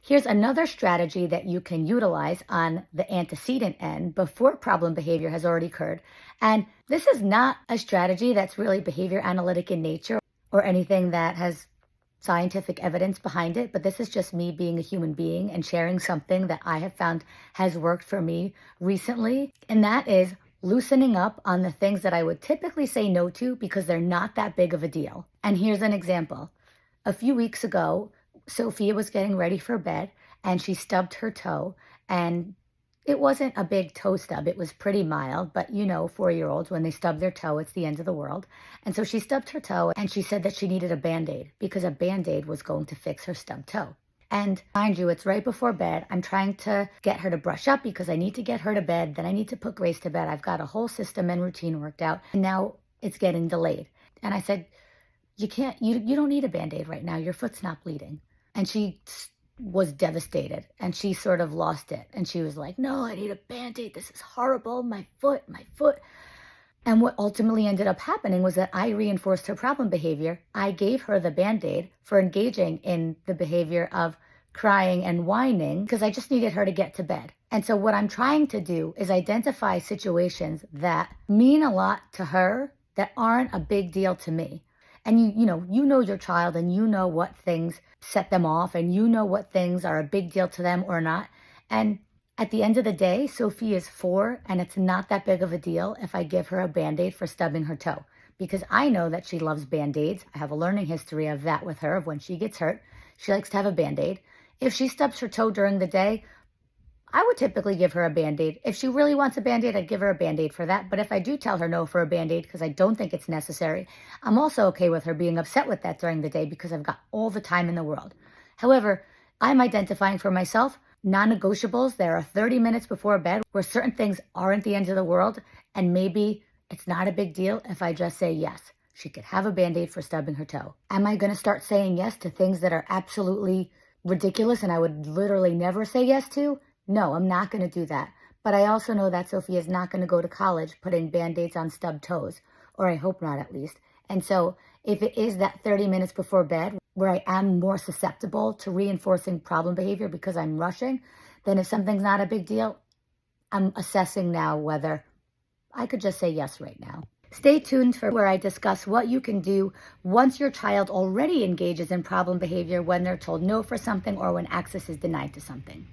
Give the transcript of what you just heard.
Here's another strategy that you can utilize on the antecedent end before problem behavior has already occurred. And this is not a strategy that's really behavior analytic in nature or anything that has scientific evidence behind it, but this is just me being a human being and sharing something that I have found has worked for me recently. And that is loosening up on the things that I would typically say no to because they're not that big of a deal. And here's an example. A few weeks ago, Sophia was getting ready for bed and she stubbed her toe, and it wasn't a big toe stub. It was pretty mild, but 4-year-olds, when they stub their toe, it's the end of the world. And so she stubbed her toe and she said that she needed a Band-Aid because a Band-Aid was going to fix her stubbed toe. And mind you, it's right before bed. I'm trying to get her to brush up because I need to get her to bed. Then I need to put Grace to bed. I've got a whole system and routine worked out. And now it's getting delayed. And I said, you don't need a Band-Aid right now. Your foot's not bleeding. And she was devastated and she sort of lost it. And she was like, no, I need a Band-Aid. This is horrible. My foot. And what ultimately ended up happening was that I reinforced her problem behavior. I gave her the Band-Aid for engaging in the behavior of crying and whining because I just needed her to get to bed. And so what I'm trying to do is identify situations that mean a lot to her that aren't a big deal to me. And you know your child, and you know what things set them off, and you know what things are a big deal to them or not. And at the end of the day, Sophie is 4, and it's not that big of a deal if I give her a Band-Aid for stubbing her toe, because I know that she loves Band-Aids. I have a learning history of that with her, of when she gets hurt, she likes to have a Band-Aid. If she stubs her toe during the day, I would typically give her a Band-Aid. If she really wants a Band-Aid, I'd give her a Band-Aid for that. But if I do tell her no for a Band-Aid because I don't think it's necessary, I'm also okay with her being upset with that during the day because I've got all the time in the world. However, I'm identifying for myself non-negotiables. There are 30 minutes before bed where certain things aren't the end of the world, and maybe it's not a big deal if I just say yes. She could have a Band-Aid for stubbing her toe. Am I going to start saying yes to things that are absolutely ridiculous and I would literally never say yes to? No, I'm not going to do that. But I also know that Sophia is not going to go to college putting Band-Aids on stubbed toes, or I hope not at least. And so if it is that 30 minutes before bed where I am more susceptible to reinforcing problem behavior because I'm rushing, then if something's not a big deal, I'm assessing now whether I could just say yes right now. Stay tuned for where I discuss what you can do once your child already engages in problem behavior when they're told no for something or when access is denied to something.